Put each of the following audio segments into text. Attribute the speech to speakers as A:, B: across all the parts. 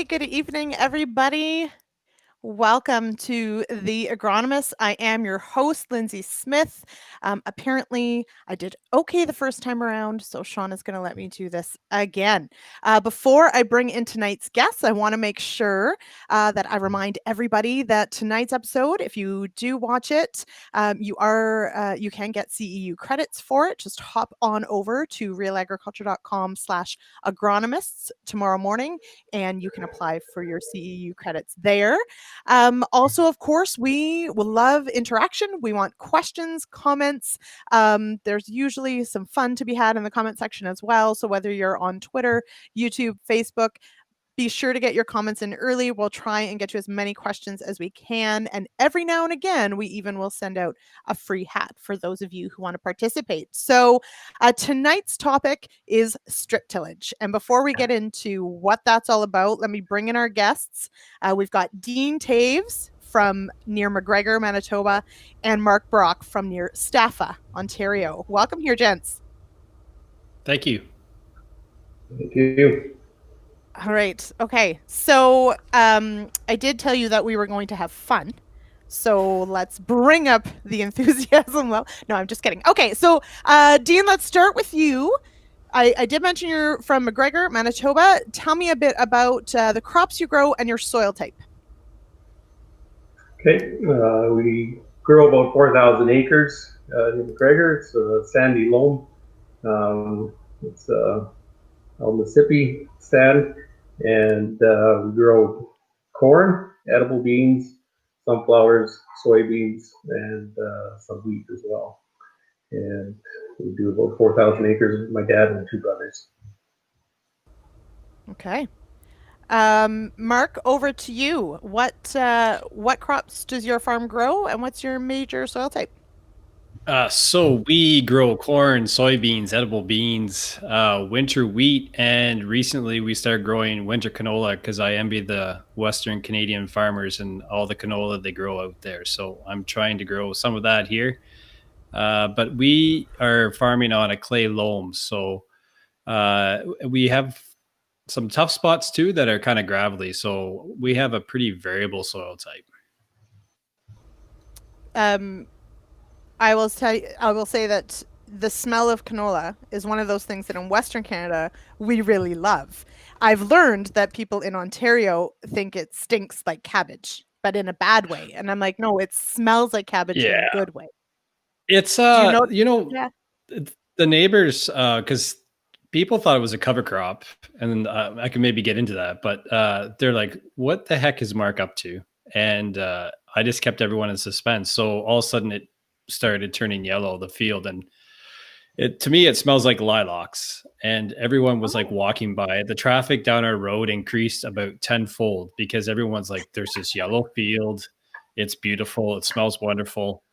A: good evening, everybody. Welcome to the Agronomists. I am your host, Lindsay Smith. Apparently, I did okay the first time around, so Sean is going to let me do this again. Before I bring in tonight's guests, I want to make sure that I remind everybody that tonight's episode, if you do watch it, you can get CEU credits for it. Just hop on over to realagriculture.com/agronomists tomorrow morning, and you can apply for your CEU credits there. Also, of course, we will love interaction. We want questions, comments. There's usually some fun to be had in the comment section as well. So whether you're on Twitter, YouTube, Facebook, be sure to get your comments in early. We'll try and get to as many questions as we can. And every now and again, we even will send out a free hat for those of you who want to participate. So tonight's topic is strip tillage. And before we get into what that's all about, let me bring in our guests. We've got Dean Toews from near McGregor, Manitoba, and Mark Brock from near Staffa, Ontario. Welcome here, gents.
B: Thank you.
C: Thank you.
A: All right. Okay. So I did tell you that we were going to have fun. So let's bring up the enthusiasm level. No, I'm just kidding. Okay. So Dean, let's start with you. I did mention you're from McGregor, Manitoba. Tell me a bit about the crops you grow and your soil type.
C: Okay. We grow about 4,000 acres in McGregor. It's a sandy loam. It's El Mississippi sand. And we grow corn, edible beans, sunflowers, soybeans, and some wheat as well. And we do about 4,000 acres with my dad and 2 brothers.
A: Okay. Mark, over to you. What crops does your farm grow, and what's your major soil type?
B: So we grow corn, soybeans, edible beans, winter wheat, and recently we started growing winter canola because I envy the Western Canadian farmers and all the canola they grow out there. So I'm trying to grow some of that here. But we are farming on a clay loam. So we have some tough spots too that are kind of gravelly. So we have a pretty variable soil type.
A: I will say that the smell of canola is one of those things that in Western Canada we really love. I've learned that people in Ontario think it stinks like cabbage, but in a bad way. And I'm like, no, it smells like cabbage in a good way.
B: It's
A: Do you know?
B: Yeah. The neighbors, because people thought it was a cover crop, and I can maybe get into that, but they're like, "What the heck is Mark up to?" And I just kept everyone in suspense. So all of a sudden, it started turning yellow, the field, and to me, it smells like lilacs. And everyone was like walking by. The traffic down our road increased about tenfold because everyone's like, "There's this yellow field. It's beautiful. It smells wonderful."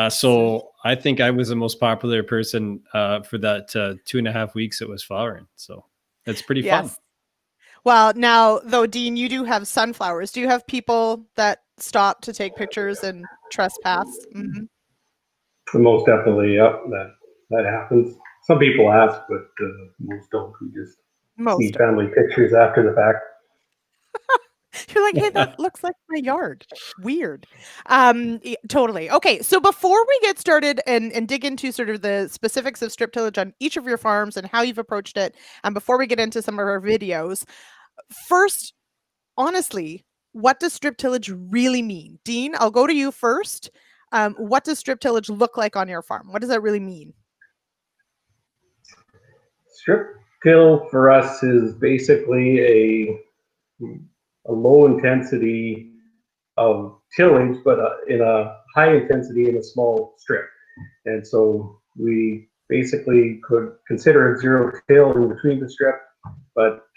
B: So I think I was the most popular person for that 2.5 weeks it was flowering. So it's pretty fun.
A: Well, now though, Dean, you do have sunflowers. Do you have people that stop to take pictures and trespass? Mm-hmm.
C: Most definitely, yep, that happens. Some people ask, but most don't. We just see family pictures after the fact.
A: You're like, hey, that looks like my yard. Weird. Totally. Okay, so before we get started and dig into sort of the specifics of strip tillage on each of your farms and how you've approached it, and before we get into some of our videos, first, honestly, what does strip tillage really mean? Dean, I'll go to you first. What does strip tillage look like on your farm? What does that really mean?
C: Strip till for us is basically a low intensity of tillage, but in a high intensity in a small strip. And so we basically could consider it zero till in between the strip, but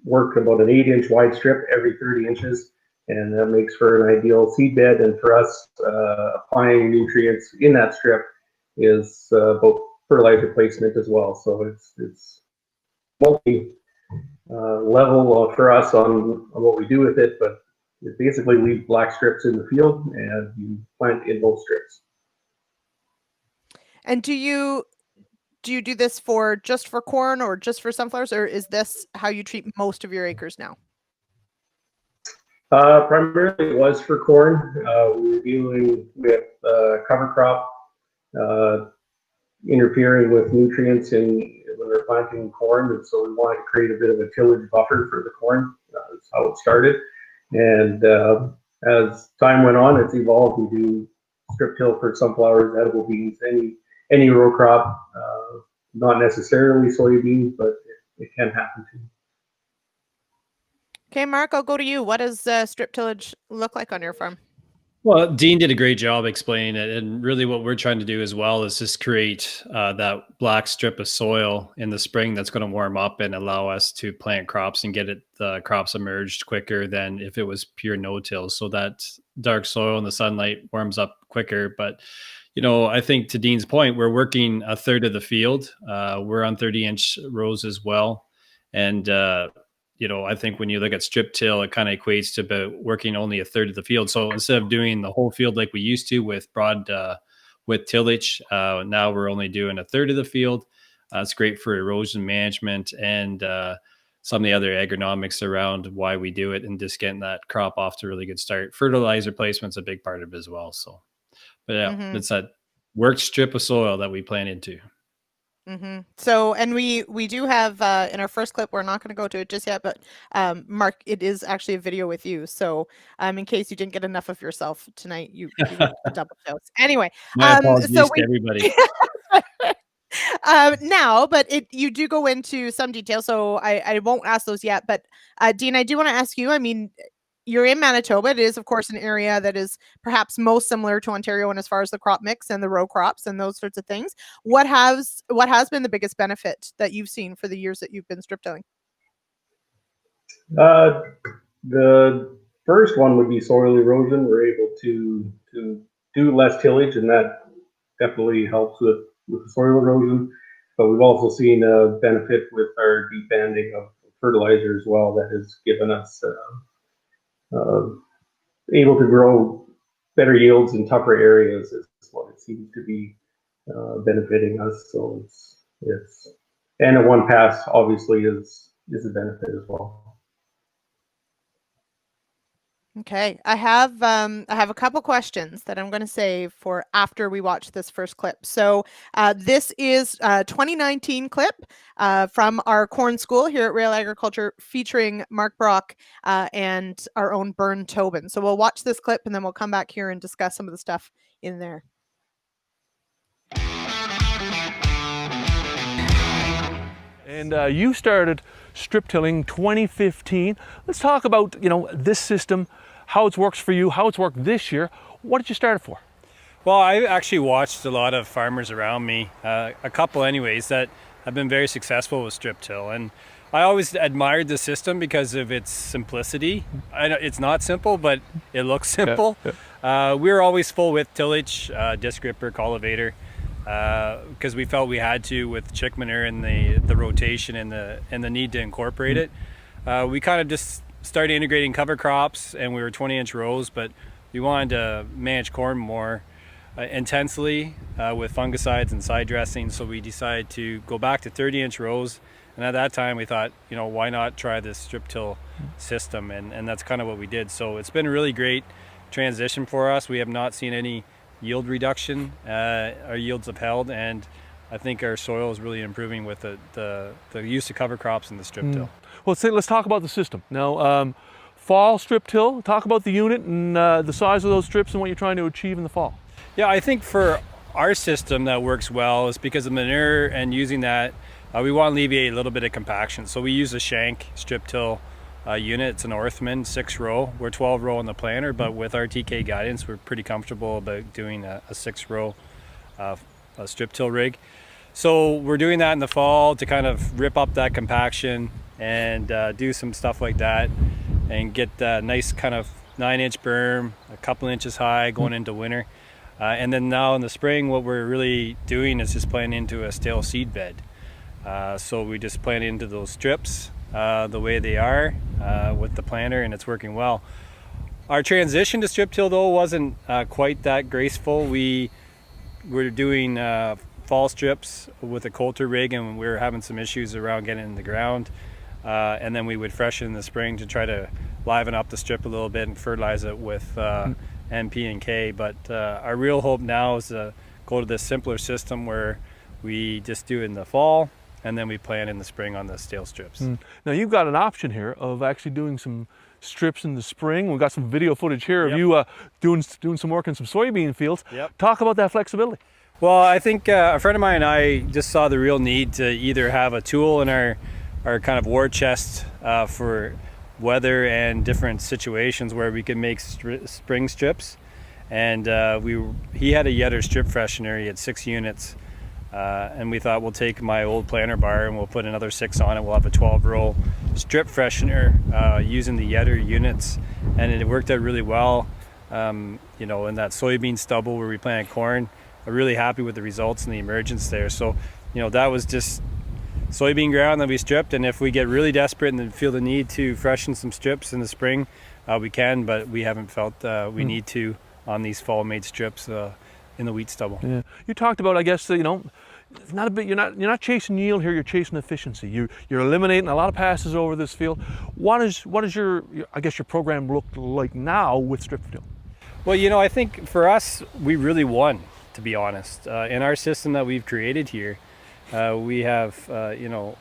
C: work about an 8-inch wide strip every 30 inches. And that makes for an ideal seed bed. And for us, applying nutrients in that strip is both fertilizer placement as well. So it's multi level for us on what we do with it, but it basically leaves black strips in the field and you plant in those strips.
A: And do you do this for just for corn or just for sunflowers, or is this how you treat most of your acres now?
C: Primarily it was for corn. We were dealing with cover crop interfering with nutrients when they're planting corn, and so we wanted to create a bit of a tillage buffer for the corn. That's how it started. And as time went on, it's evolved into strip till for sunflowers, edible beans, any row crop. Not necessarily soybeans, but it can happen too.
A: Okay, Mark, I'll go to you. What does strip tillage look like on your farm?
B: Well, Dean did a great job explaining it. And really, what we're trying to do as well is just create that black strip of soil in the spring that's going to warm up and allow us to plant crops and get the crops emerged quicker than if it was pure no-till. So that dark soil and the sunlight warms up quicker. But, I think to Dean's point, we're working a third of the field. We're on 30-inch rows as well. And, I think when you look at strip till, it kind of equates to about working only a third of the field. So instead of doing the whole field like we used to with with tillage, now we're only doing a third of the field. It's great for erosion management and some of the other agronomics around why we do it and just getting that crop off to a really good start. Fertilizer placement's a big part of it as well. So, but yeah, it's that worked strip of soil that we plant into.
A: So, and we do have in our first clip, we're not going to go to it just yet, but Mark, it is actually a video with you. So, in case you didn't get enough of yourself tonight, you get a double dose. Anyway,
B: My apologies to everybody.
A: Now, but you do go into some detail, so I won't ask those yet. But Dean, I do want to ask you. I mean, you're in Manitoba. It is, of course, an area that is perhaps most similar to Ontario and as far as the crop mix and the row crops and those sorts of things. What has been the biggest benefit that you've seen for the years that you've been strip tilling?
C: The first one would be soil erosion. We're able to do less tillage, and that definitely helps with the soil erosion. But we've also seen a benefit with our deep banding of fertilizer as well. That has given us able to grow better yields in tougher areas is what it seems to be benefiting us. So it's and a one pass obviously is a benefit as well.
A: Okay, I have a couple questions that I'm going to save for after we watch this first clip. So this is a 2019 clip from our corn school here at Real Agriculture, featuring Mark Brock and our own Bern Tobin. So we'll watch this clip and then we'll come back here and discuss some of the stuff in there.
D: And you started strip tilling 2015. Let's talk about this system, how it works for you, how it's worked this year. What did you start it for?
B: Well, I actually watched a lot of farmers around me, a couple anyways, that have been very successful with strip till. And I always admired the system because of its simplicity. I know it's not simple, but it looks simple. Yeah. We were always full with tillage, disc ripper, cultivator, because we felt we had to with chick manure and the rotation and the need to incorporate it. We kind of just started integrating cover crops, and we were 20-inch rows, but we wanted to manage corn more intensely with fungicides and side dressing, so we decided to go back to 30-inch rows. And at that time we thought, why not try this strip till system, and that's kind of what we did. So it's been a really great transition for us. We have not seen any yield reduction. Our yields have held, and I think our soil is really improving with the use of cover crops and the strip till.
D: Well, let's talk about the system. Now, fall strip till, talk about the unit and the size of those strips and what you're trying to achieve in the fall.
B: Yeah, I think for our system that works well is because of manure and using that, we want to alleviate a little bit of compaction. So we use a shank strip till unit. It's an Orthman 6-row. We're 12-row on the planter, but with our TK guidance, we're pretty comfortable about doing a 6-row strip till rig. So we're doing that in the fall to kind of rip up that compaction and do some stuff like that and get that nice kind of 9-inch berm, a couple inches high going into winter. And then now in the spring, what we're really doing is just planting into a stale seed bed. So we just plant into those strips the way they are with the planter, and it's working well. Our transition to strip till though wasn't quite that graceful. We were doing fall strips with a coulter rig, and we were having some issues around getting in the ground. And then we would freshen in the spring to try to liven up the strip a little bit and fertilize it with NP and K. But our real hope now is to go to this simpler system where we just do it in the fall and then we plant in the spring on the stale strips.
D: Now you've got an option here of actually doing some strips in the spring. We've got some video footage here of you doing some work in some soybean fields. Talk about that flexibility.
B: Well, I think a friend of mine and I just saw the real need to either have a tool in our kind of war chest for weather and different situations where we can make spring strips. And he had a Yetter strip freshener. He had 6 units. And we thought we'll take my old planter bar and we'll put another 6 on it. We'll have a 12-row strip freshener using the Yetter units. And it worked out really well. You know, in that soybean stubble where we planted corn, I'm really happy with the results and the emergence there. So, you know, that was just soybean ground that we stripped. And if we get really desperate and feel the need to freshen some strips in the spring, we can, but we haven't felt we need to on these fall-made strips in the wheat stubble.
D: Yeah, you talked about, I guess, you know, it's not a bit. You're not chasing yield here. You're chasing efficiency. You're eliminating a lot of passes over this field. What is your I guess your program look like now with strip till?
B: Well, you know, I think for us, we really won, to be honest. In our system that we've created here, we have you know,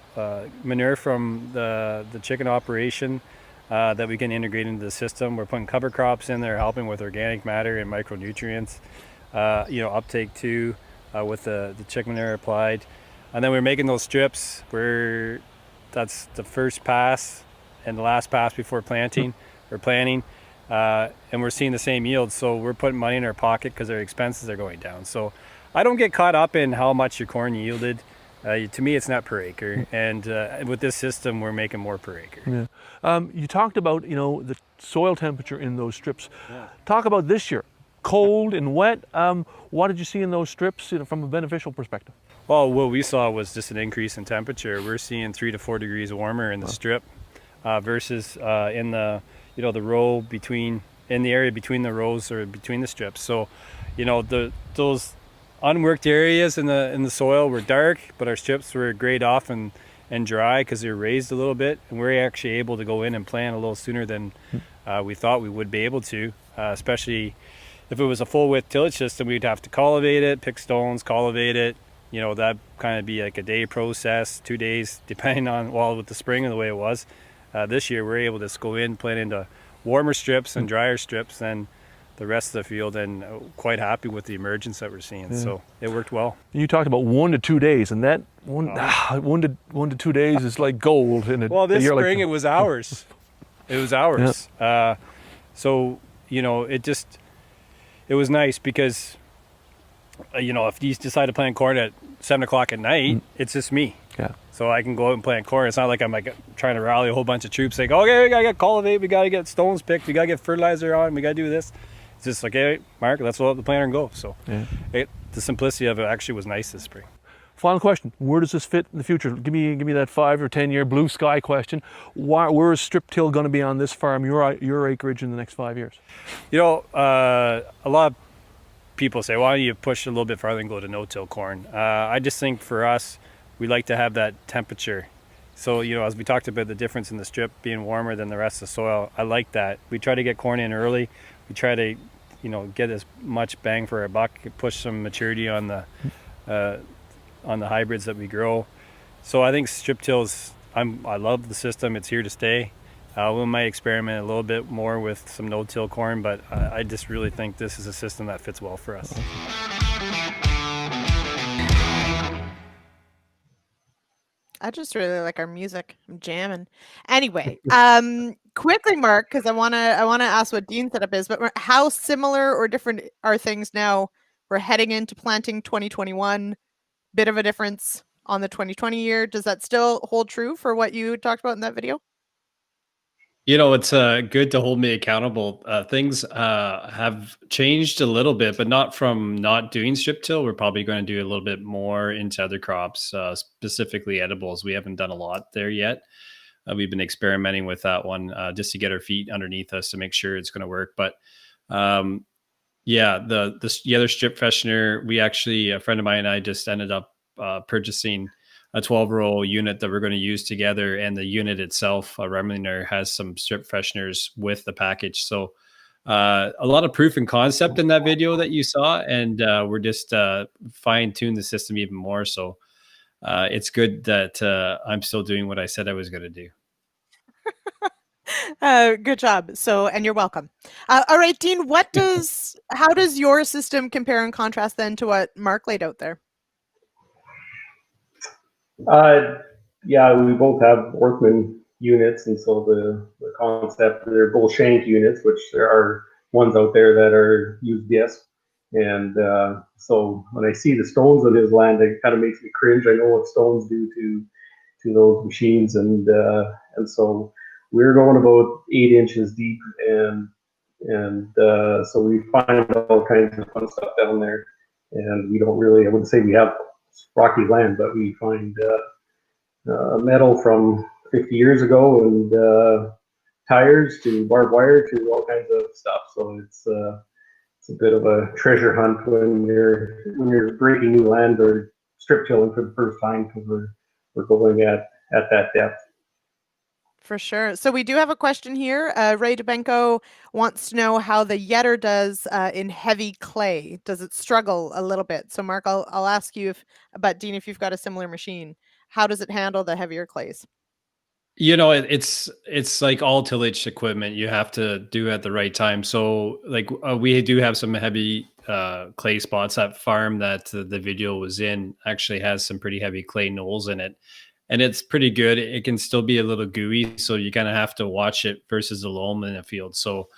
B: manure from the chicken operation that we can integrate into the system. We're putting cover crops in there, helping with organic matter and micronutrients. You know, uptake too with the chicken manure applied, and then we're making those strips where that's the first pass and the last pass before planting or planting, and we're seeing the same yield. So we're putting money in our pocket because our expenses are going down. So I don't get caught up in how much your corn yielded. To me, it's not per acre, and with this system, we're making more per acre.
D: Yeah. You talked about, you know, the soil temperature in those strips. Talk about this year. Cold and wet. What did you see in those strips, you know, from a beneficial perspective?
B: Well, what we saw was just an increase in temperature. We're seeing 3 to 4 degrees warmer in the strip versus in the, you know, the row between, in the area between the rows or between the strips. So, you know, those unworked areas in the soil were dark, but our strips were grayed off and dry because they were raised a little bit, and we're actually able to go in and plant a little sooner than we thought we would be able to, especially if it was a full width tillage system. We'd have to cultivate it, pick stones, cultivate it. You know, that'd kind of be like a day process, 2 days, depending on, well, with the spring and the way it was. This year, we're able to just go in, plant into warmer strips and drier strips than the rest of the field, and quite happy with the emergence that we're seeing. So it worked well.
D: You talked about 1 to 2 days, and that one to 2 days is like gold in it.
B: Well, this spring it was hours. It was hours. So, you know, it was nice because, you know, if you decide to plant corn at 7 o'clock at night, it's just me.
D: Yeah.
B: So I can go out and plant corn. It's not like I'm like trying to rally a whole bunch of troops saying, okay, we gotta get cultivate, we gotta get stones picked, we gotta get fertilizer on, we gotta do this. It's just like, hey, Mark, let's load up the planter and go. So the simplicity of it actually was nice this spring.
D: Final question: where does this fit in the future? Give me that 5 or 10 year blue sky question. Where is strip till going to be on this farm, your acreage, in the next 5 years?
B: You know, a lot of people say, why don't you push a little bit farther and go to no-till corn? I just think for us, we like to have that temperature. So, you know, as we talked about the difference in the strip being warmer than the rest of the soil, I like that. We try to get corn in early. We try to, you know, get as much bang for our buck, push some maturity on the hybrids that we grow. So I think strip tills, I love the system. It's here to stay. We might experiment a little bit more with some no-till corn, but I just really think this is a system that fits well for us.
A: I just really like our music. I'm jamming. Anyway, quickly, Mark, because I wanna ask what Dean's setup is, but how similar or different are things now? We're heading into planting 2021. Bit of a difference on the 2020 year. Does that still hold true for what you talked about in that video?
B: You know, it's good to hold me accountable. Things have changed a little bit, but not from not doing strip till. We're probably going to do a little bit more into other crops, specifically edibles. We haven't done a lot there yet. We've been experimenting with that one just to get our feet underneath us to make sure it's going to work. But yeah, the other strip freshener, we actually, a friend of mine and I just ended up purchasing a 12-row unit that we're going to use together, and the unit itself, Remliner, has some strip fresheners with the package. So a lot of proof and concept in that video that you saw, and we're just fine-tune the system even more. So it's good that I'm still doing what I said I was going to do.
A: Good job. So, and you're welcome. All right, Dean, how does your system compare and contrast then to what Mark laid out there?
C: Yeah, we both have Workman units, and so the concept, they're both shank units, which there are ones out there that are used disc. And so when I see the stones on his land, it kind of makes me cringe. I know what stones do to those machines, and so we're going about 8 inches deep, and so we find all kinds of fun stuff down there. And we don't really, I wouldn't say we have rocky land, but we find metal from 50 years ago, and tires to barbed wire to all kinds of stuff. So it's a bit of a treasure hunt when you're breaking new land or strip tilling for the first time, because we're going at that depth.
A: For sure. So we do have a question here. Ray DeBenko wants to know how the Yetter does in heavy clay. Does it struggle a little bit? So Mark, I'll ask you but Dean, if you've got a similar machine, how does it handle the heavier clays?
B: It's like all tillage equipment. You have to do at the right time. So like we do have some heavy clay spots. That farm that the video was in actually has some pretty heavy clay knolls in it. And it's pretty good. It can still be a little gooey, so you kind of have to watch it versus the loam in a field. So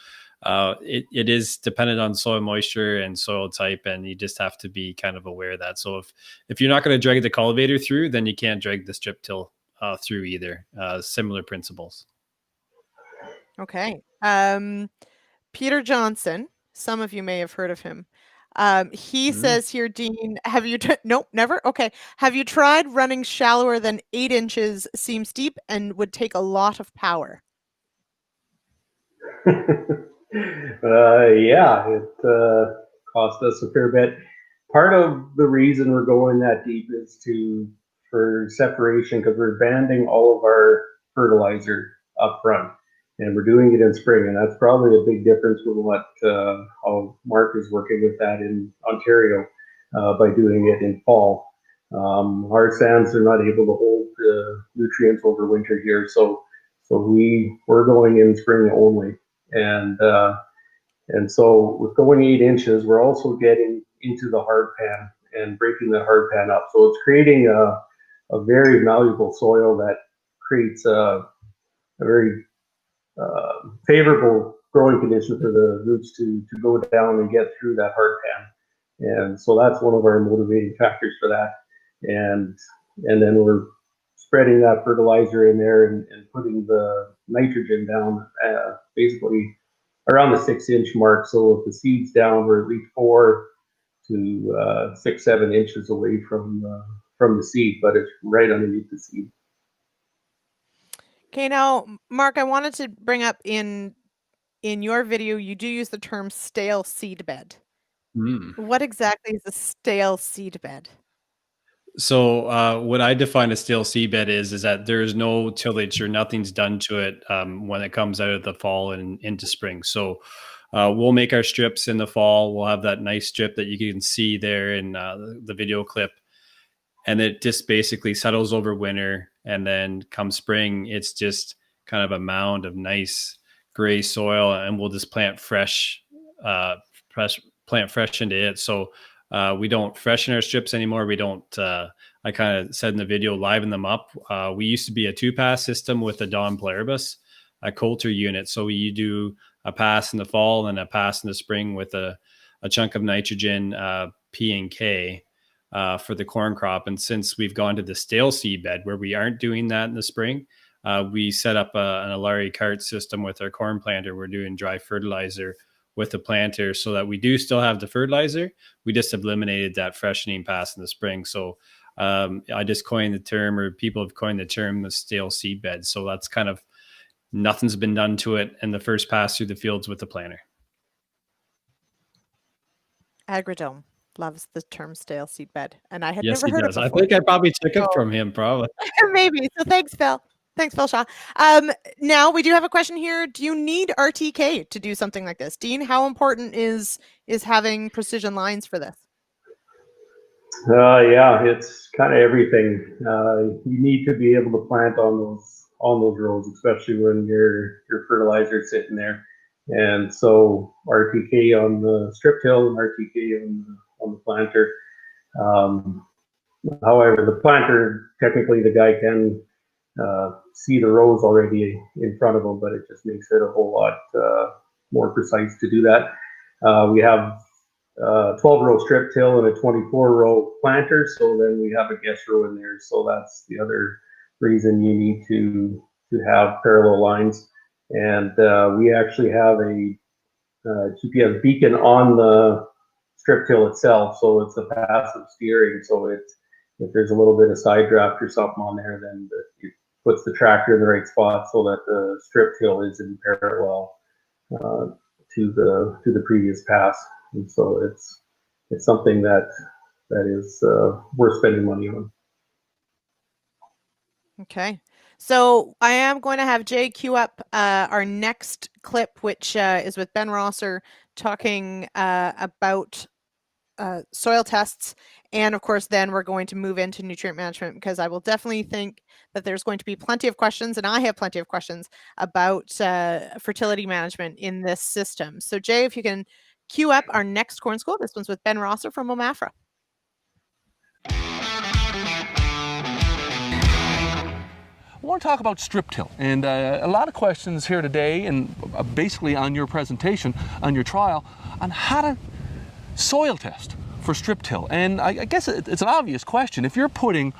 B: it is dependent on soil moisture and soil type, and you just have to be kind of aware of that. So if you're not going to drag the cultivator through, then you can't drag the strip till through either. Similar principles.
A: Okay. Peter Johnson, some of you may have heard of him. He says here, Dean, nope, never. Okay. Have you tried running shallower than 8 inches? Seems deep and would take a lot of power.
C: Yeah, it cost us a fair bit. Part of the reason we're going that deep is for separation, because we're banding all of our fertilizer up front, and we're doing it in spring, and that's probably a big difference with how Mark is working with that in Ontario by doing it in fall. Our sands are not able to hold nutrients over winter here, so we're going in spring only, and so with going 8 inches, we're also getting into the hard pan and breaking the hard pan up. So it's creating a very malleable soil that creates a very favorable growing condition for the roots to go down and get through that hard pan. And so that's one of our motivating factors for that. And then we're spreading that fertilizer in there and putting the nitrogen down basically around the 6 inch mark. So if the seed's down, we're at least 4 to 6, 7 inches away from the seed, but it's right underneath the seed.
A: Okay, now, Mark, I wanted to bring up in your video, you do use the term stale seed bed. What exactly is a stale seed bed?
B: So what I define a stale seedbed is that there's no tillage or nothing's done to it when it comes out of the fall and into spring. So we'll make our strips in the fall. We'll have that nice strip that you can see there in the video clip. And it just basically settles over winter. And then come spring, it's just kind of a mound of nice gray soil, and we'll just plant fresh into it. So we don't freshen our strips anymore. We don't, I kind of said in the video, liven them up. We used to be a 2-pass system with a Don Polaris, a Coulter unit. So you do a pass in the fall and a pass in the spring with a chunk of nitrogen, P and K for the corn crop. And since we've gone to the stale seed bed where we aren't doing that in the spring, we set up an Alari cart system with our corn planter. We're doing dry fertilizer with the planter so that we do still have the fertilizer. We just have eliminated that freshening pass in the spring. So I just coined the term, or people have coined the term, the stale seed bed. So that's kind of, nothing's been done to it in the first pass through the fields with the planter.
A: Agrodome. loves the term stale seed bed, and I had
B: Yes,
A: never
B: he
A: heard
B: does.
A: it
B: I
A: before.
B: think I probably took it
A: So
B: from him, probably.
A: maybe. So thanks, Phil. Thanks, Phil Shaw. Now we do have a question here. Do you need RTK to do something like this? Dean, how important is having precision lines for this?
C: Yeah, it's kind of everything. You need to be able to plant on those rows, especially when your fertilizer's sitting there. And so RTK on the strip till and RTK on the planter. However, the planter, technically the guy can see the rows already in front of him, but it just makes it a whole lot more precise to do that. We have 12-row strip till and a 24-row planter, so then we have a guest row in there. So that's the other reason you need to have parallel lines. And we actually have a GPS beacon on the strip till itself, so it's a passive steering. So it's, if there's a little bit of side draft or something on there, then it puts the tractor in the right spot so that the strip till is in parallel to the previous pass. And so it's something that is worth spending money on.
A: Okay. So I am going to have Jay queue up our next clip, which is with Ben Rosser talking about soil tests. And of course, then we're going to move into nutrient management, because I will definitely think that there's going to be plenty of questions, and I have plenty of questions about fertility management in this system. So Jay, if you can queue up our next corn school. This one's with Ben Rosser from OMAFRA.
D: I want to talk about strip till, and a lot of questions here today, and basically on your presentation, on your trial, on how to soil test for strip till. And I guess it's an obvious question. If you're putting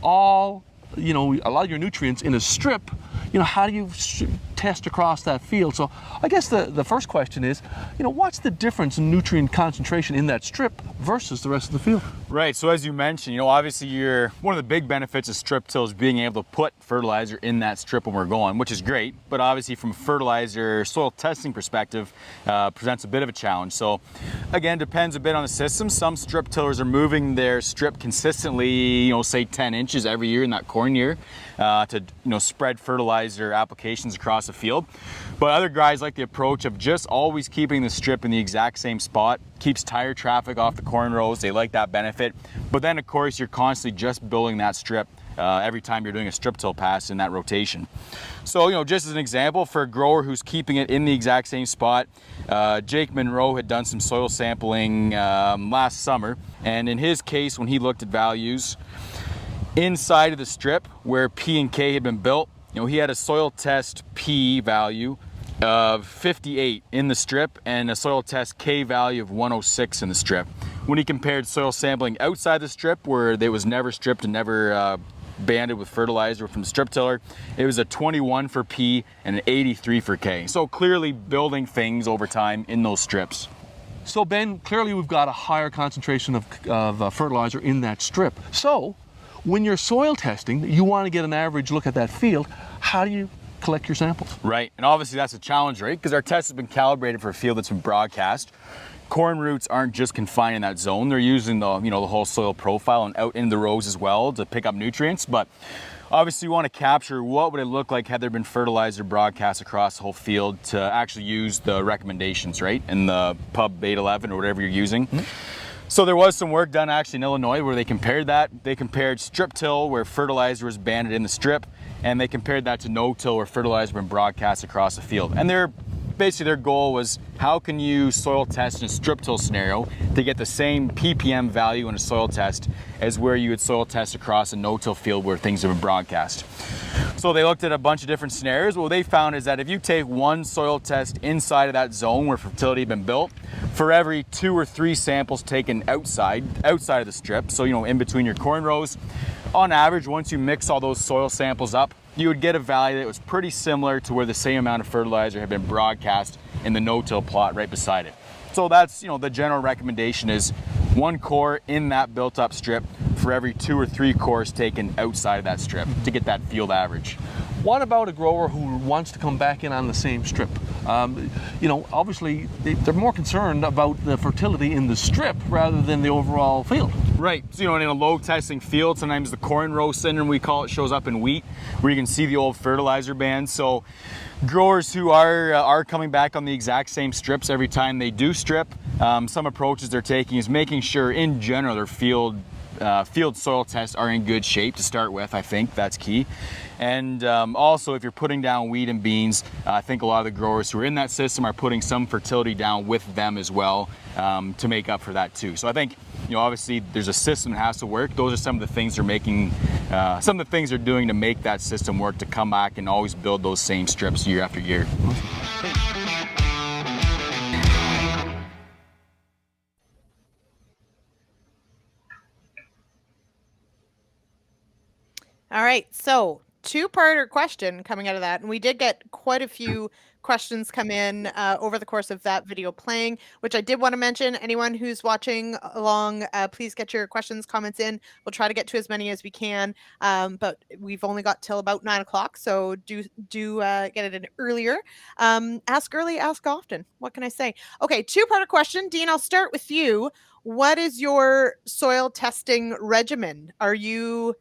D: all, a lot of your nutrients in a strip, how do you test across that field? So I guess the first question is, what's the difference in nutrient concentration in that strip versus the rest of the field?
E: Right, so as you mentioned, obviously one of the big benefits of strip till is being able to put fertilizer in that strip when we're going, which is great, but obviously from a fertilizer soil testing perspective, presents a bit of a challenge. So again, depends a bit on the system. Some strip tillers are moving their strip consistently, say 10 inches every year in that corn year, to spread fertilizer applications across the field. But other guys like the approach of just always keeping the strip in the exact same spot, keeps tire traffic off the corn rows. They like that benefit. But then of course you're constantly just building that strip every time you're doing a strip till pass in that rotation. So just as an example, for a grower who's keeping it in the exact same spot, Jake Monroe had done some soil sampling last summer, and in his case, when he looked at values inside of the strip where P and K had been built, he had a soil test P value of 58 in the strip and a soil test K value of 106 in the strip. When he compared soil sampling outside the strip, where they was never stripped and never banded with fertilizer from the strip tiller, it was a 21 for P and an 83 for K. So clearly building things over time in those strips.
D: So Ben, clearly we've got a higher concentration of fertilizer in that strip. So when you're soil testing, you want to get an average look at that field. How do you collect your samples?
E: Right, and obviously that's a challenge, right? Because our test has been calibrated for a field that's been broadcast. Corn roots aren't just confined in that zone. They're using the whole soil profile and out in the rows as well to pick up nutrients. But obviously we want to capture what would it look like had there been fertilizer broadcast across the whole field to actually use the recommendations, right? In the Pub 811 or whatever you're using. Mm-hmm. So there was some work done actually in Illinois where they compared that. They compared strip till where fertilizer was banded in the strip, and they compared that to no-till where fertilizer had been broadcast across the field. And basically their goal was, how can you soil test in a strip till scenario to get the same ppm value in a soil test as where you would soil test across a no-till field where things have been broadcast. So they looked at a bunch of different scenarios. What they found is that if you take one soil test inside of that zone where fertility had been built, for every 2 or 3 samples taken outside of the strip, so in between your corn rows, on average, once you mix all those soil samples up, you would get a value that was pretty similar to where the same amount of fertilizer had been broadcast in the no-till plot right beside it. So that's, the general recommendation is 1 core in that built-up strip for every 2 or 3 cores taken outside of that strip to get that field average.
D: What about a grower who wants to come back in on the same strip? You know, obviously they're more concerned about the fertility in the strip rather than the overall field.
E: Right. So, you know, in a low testing field, sometimes the corn row syndrome, we call it, shows up in wheat, where you can see the old fertilizer bands. So growers who are coming back on the exact same strips every time they do strip, some approaches they're taking is making sure in general their field soil tests are in good shape to start with. I think that's key. And also, if you're putting down wheat and beans, I think a lot of the growers who are in that system are putting some fertility down with them as well, to make up for that too. So I think, you know, obviously there's a system that has to work. Those are some of the things they're making, some of the things they're doing to make that system work, to come back and always build those same strips year after year.
A: All right, so two-parter question coming out of that, and we did get quite a few questions come in over the course of that video playing, which I did want to mention. Anyone who's watching along, please get your questions, comments in. We'll try to get to as many as we can, but we've only got till about 9 o'clock, so do get it in earlier. Ask early, ask often. What can I say? Okay, two-parter question. Dean, I'll start with you. What is your soil testing regimen? Are you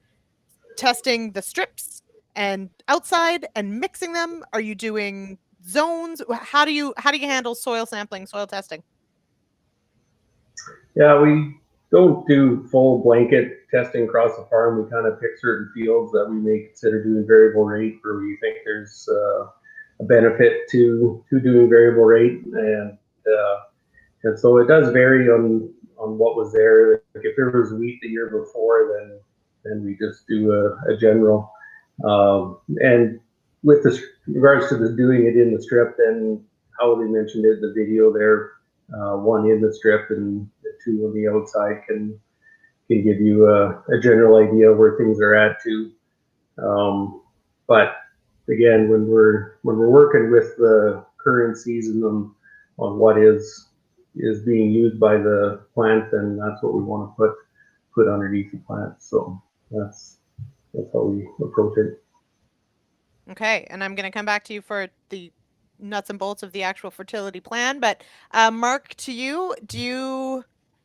A: testing the strips and outside and mixing them? Are you doing zones? How do you handle soil sampling, soil testing?
C: Yeah, we don't do full blanket testing across the farm. We kind of pick certain fields that we may consider doing variable rate, where we think there's a benefit to doing variable rate, and so it does vary on what was there. Like if there was wheat the year before, then we just do a general. And with regards to doing it in the strip, then Howley mentioned it in the video there, one in the strip and the two on the outside can give you a general idea where things are at too. But again, when we're working with the current season on what is being used by the plant, then that's what we want to put underneath the plant. So that's how we approach it.
A: Okay, and I'm going to come back to you for the nuts and bolts of the actual fertility plan. But Mark, to you,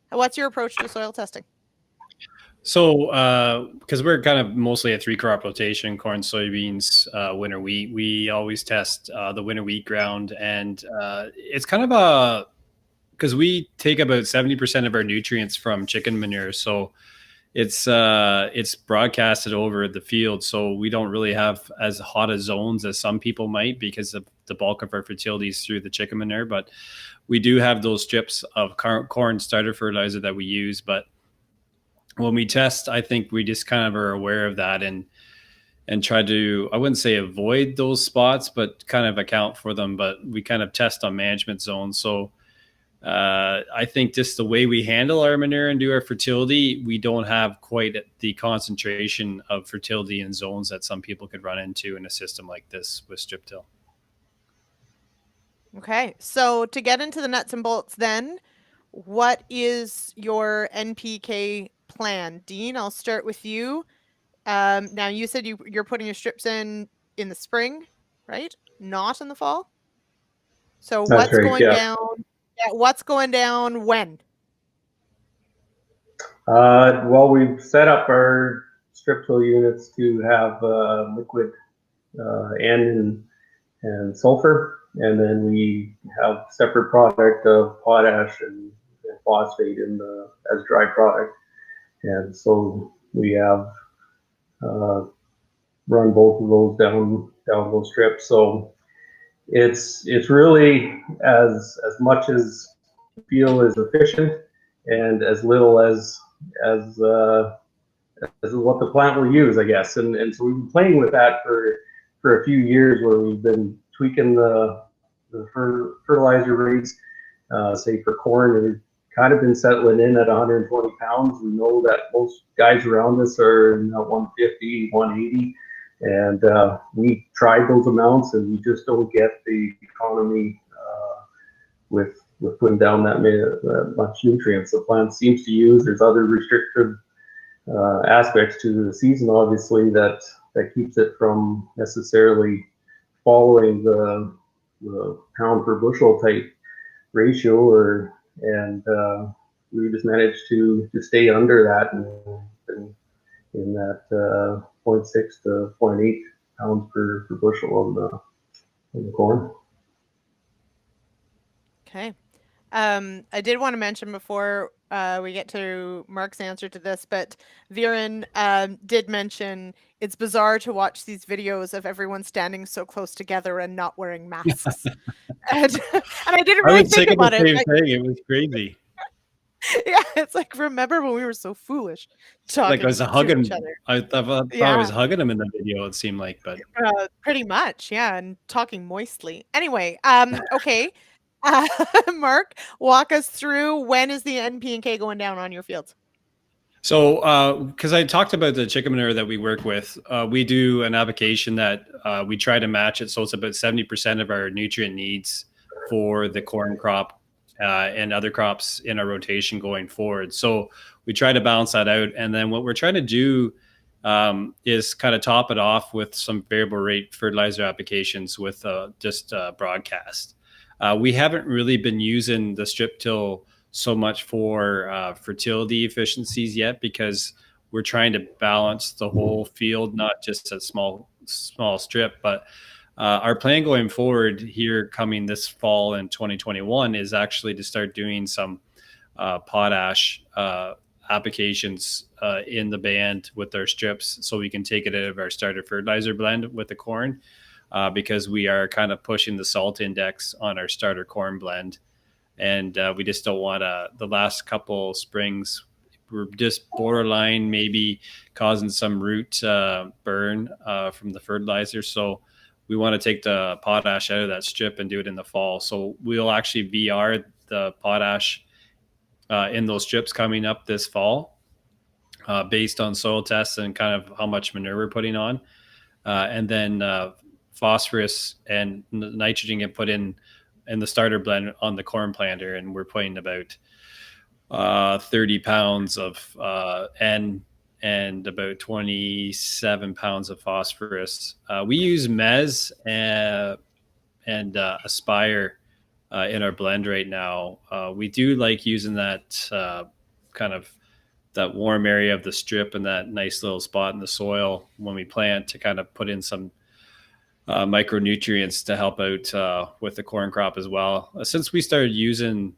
A: what's your approach to soil testing?
B: So, because we're kind of mostly a 3-crop rotation, corn, soybeans, winter wheat, we always test the winter wheat ground, and it's kind of because we take about 70% of our nutrients from chicken manure, so it's broadcasted over the field, so we don't really have as hot as zones as some people might, because of the bulk of our fertility is through the chicken manure. But we do have those strips of corn starter fertilizer that we use. But when we test, I think we just kind of are aware of that and try to, I wouldn't say avoid those spots, but kind of account for them. But we kind of test on management zones. So I think just the way we handle our manure and do our fertility, we don't have quite the concentration of fertility in zones that some people could run into in a system like this with strip till.
A: Okay, so to get into the nuts and bolts then, what is your NPK plan? Dean, I'll start with you. Now you said you're putting your strips in the spring, right? Not in the fall. So
C: That's
A: what's
C: right,
A: going
C: yeah.
A: down? Yeah, what's going down when?
C: Well, we've set up our strip till units to have liquid N and sulfur, and then we have separate product of potash and phosphate as dry product. And so we have run both of those down those strips. So it's really as much as the field is efficient and as little as what the plant will use, I guess. And so we've been playing with that for a few years, where we've been tweaking the fertilizer rates. Say for corn, we've kind of been settling in at 120 pounds. We know that most guys around us are in 150, 180. And we tried those amounts, and we just don't get the economy with putting down that much nutrients the plant seems to use. There's other restrictive aspects to the season, obviously, that keeps it from necessarily following the the pound per bushel type ratio, and we just managed to stay under that and in that 0.6 to 0.8 pounds per bushel on the corn.
A: Okay. I did want to mention before we get to Mark's answer to this, but Viren did mention it's bizarre to watch these videos of everyone standing so close together and not wearing masks. and I didn't
B: I
A: really
B: was
A: think
B: thinking
A: about
B: the
A: it.
B: same thing. It was crazy.
A: Yeah, it's like, remember when we were so foolish
B: Like I was
A: talking to
B: hugging.
A: each other?
B: I thought I
A: Yeah,
B: was hugging him in the video. It seemed like, but
A: pretty much. Yeah, and talking moistly. Anyway, okay. Uh, Mark, walk us through, when is the NP&K going down on your fields?
B: so because I talked about the chicken manure that we work with, we do an application that we try to match it, so it's about 70% of our nutrient needs for the corn crop and other crops in our rotation going forward. So we try to balance that out, and then what we're trying to do is kind of top it off with some variable rate fertilizer applications with just broadcast. We haven't really been using the strip till so much for fertility efficiencies yet, because we're trying to balance the whole field, not just a small strip. But our plan going forward here coming this fall in 2021 is actually to start doing some potash applications in the band with our strips, so we can take it out of our starter fertilizer blend with the corn, because we are kind of pushing the salt index on our starter corn blend. And we just don't want to, the last couple springs, we're just borderline maybe causing some root burn from the fertilizer. So we want to take the potash out of that strip and do it in the fall. So we'll actually VR the potash in those strips coming up this fall, based on soil tests and kind of how much manure we're putting on. And then phosphorus and nitrogen get put in the starter blend on the corn planter, and we're putting about 30 pounds of N and about 27 pounds of phosphorus. We use Mez and Aspire in our blend right now. We do like using that kind of that warm area of the strip and that nice little spot in the soil when we plant to kind of put in some micronutrients to help out with the corn crop as well. Since we started using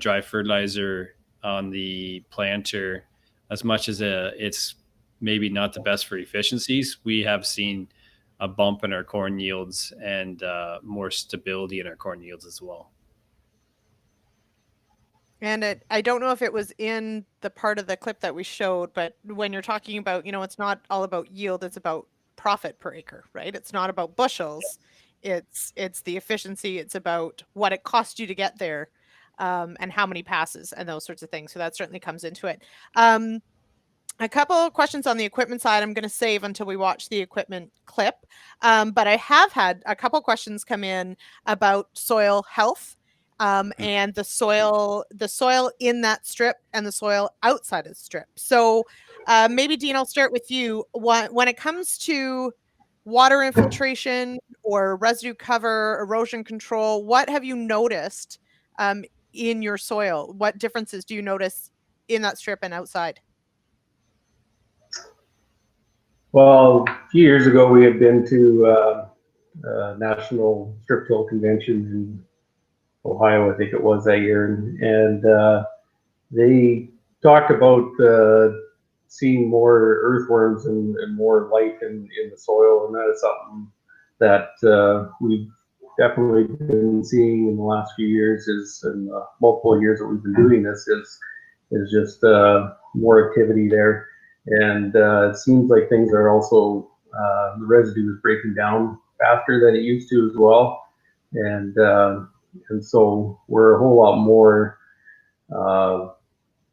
B: dry fertilizer on the planter, as much as it's maybe not the best for efficiencies, we have seen a bump in our corn yields and more stability in our corn yields as well.
A: And I don't know if it was in the part of the clip that we showed, but when you're talking about, it's not all about yield, it's about profit per acre, right? It's not about bushels. It's the efficiency. It's about what it costs you to get there, and how many passes and those sorts of things. So that certainly comes into it. A couple of questions on the equipment side I'm going to save until we watch the equipment clip. But I have had a couple questions come in about soil health, and the soil in that strip and the soil outside of the strip. So maybe, Dean, I'll start with you. When it comes to water infiltration or residue cover, erosion control, what have you noticed in your soil? What differences do you notice in that strip and outside?
C: Well, a few years ago, we had been to National Strip Till Convention in Ohio, I think it was that year, and they talked about seeing more earthworms and more life in the soil, and that is something that we've definitely been seeing in the last few years. In multiple years that we've been doing this, is just more activity there, and it seems like things are also the residue is breaking down faster than it used to as well, and so we're a whole lot more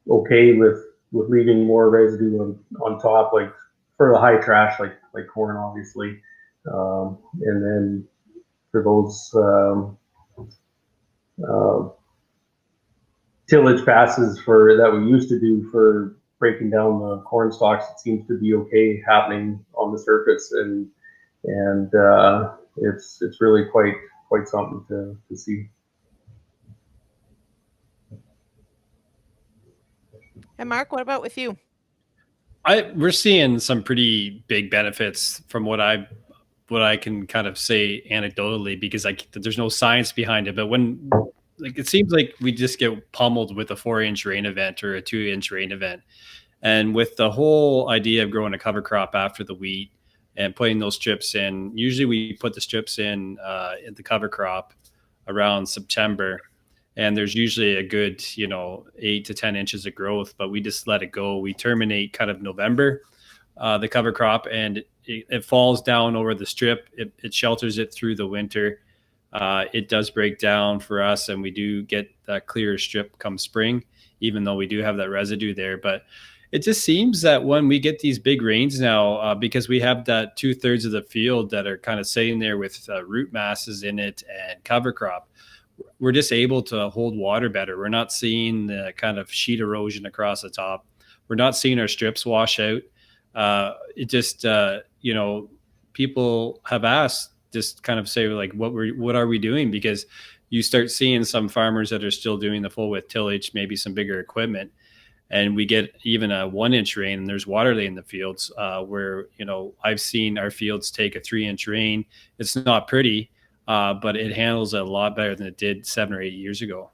C: okay with leaving more residue on top, like for the high trash, like corn, obviously, and then for those tillage passes that we used to do for breaking down the corn stalks, it seems to be okay happening on the surface, and it's really quite quite something to see.
A: And Mark, what about with you?
B: We're seeing some pretty big benefits from what I can kind of say anecdotally, because there's no science behind it. But when it seems like we just get pummeled with a 4-inch rain event or a 2-inch rain event, and with the whole idea of growing a cover crop after the wheat and putting those strips in, usually we put the strips in the cover crop around September. And there's usually a good, 8 to 10 inches of growth, but we just let it go. We terminate kind of November, the cover crop, and it falls down over the strip. It shelters it through the winter. It does break down for us, and we do get that clearer strip come spring, even though we do have that residue there. But it just seems that when we get these big rains now, because we have that 2/3 of the field that are kind of sitting there with root masses in it and cover crop, we're just able to hold water better. We're not seeing the kind of sheet erosion across the top. We're not seeing our strips wash out. It just, people have asked, just kind of say like, what are we doing? Because you start seeing some farmers that are still doing the full width tillage, maybe some bigger equipment, and we get even a 1-inch rain and there's water laying in the fields, where, I've seen our fields take a 3-inch rain. It's not pretty, but it handles it a lot better than it did 7 or 8 years ago.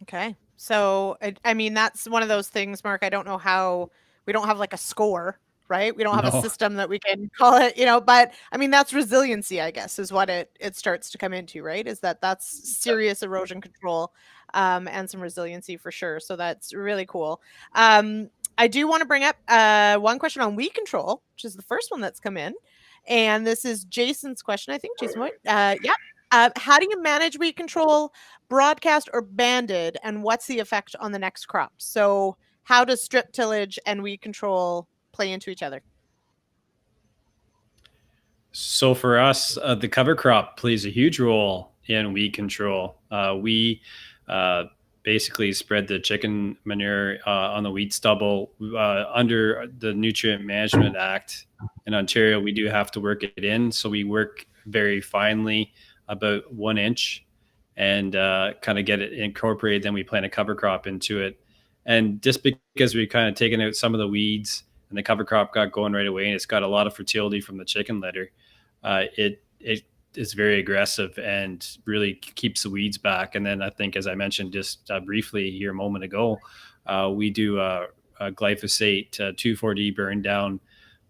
A: Okay. So, I mean, that's one of those things, Mark. I don't know how we don't have like a score, right? We don't have a
B: No.
A: system that we can call it, but I mean, that's resiliency, I guess, is what it starts to come into, right? Is that's serious erosion control, and some resiliency for sure. So that's really cool. I do want to bring up one question on weed control, which is the first one that's come in. And this is Jason's question. I think Jason, yeah. How do you manage weed control, broadcast or banded, and what's the effect on the next crop? So how does strip tillage and weed control play into each other?
B: So for us, the cover crop plays a huge role in weed control. We basically spread the chicken manure on the wheat stubble. Under the Nutrient Management Act in Ontario, we do have to work it in. So we work very finely, about 1 inch, and kind of get it incorporated. Then we plant a cover crop into it. And just because we kind of taken out some of the weeds and the cover crop got going right away, and it's got a lot of fertility from the chicken litter, it is very aggressive and really keeps the weeds back. And then I think, as I mentioned just briefly here a moment ago, we do a glyphosate 2,4-D burn down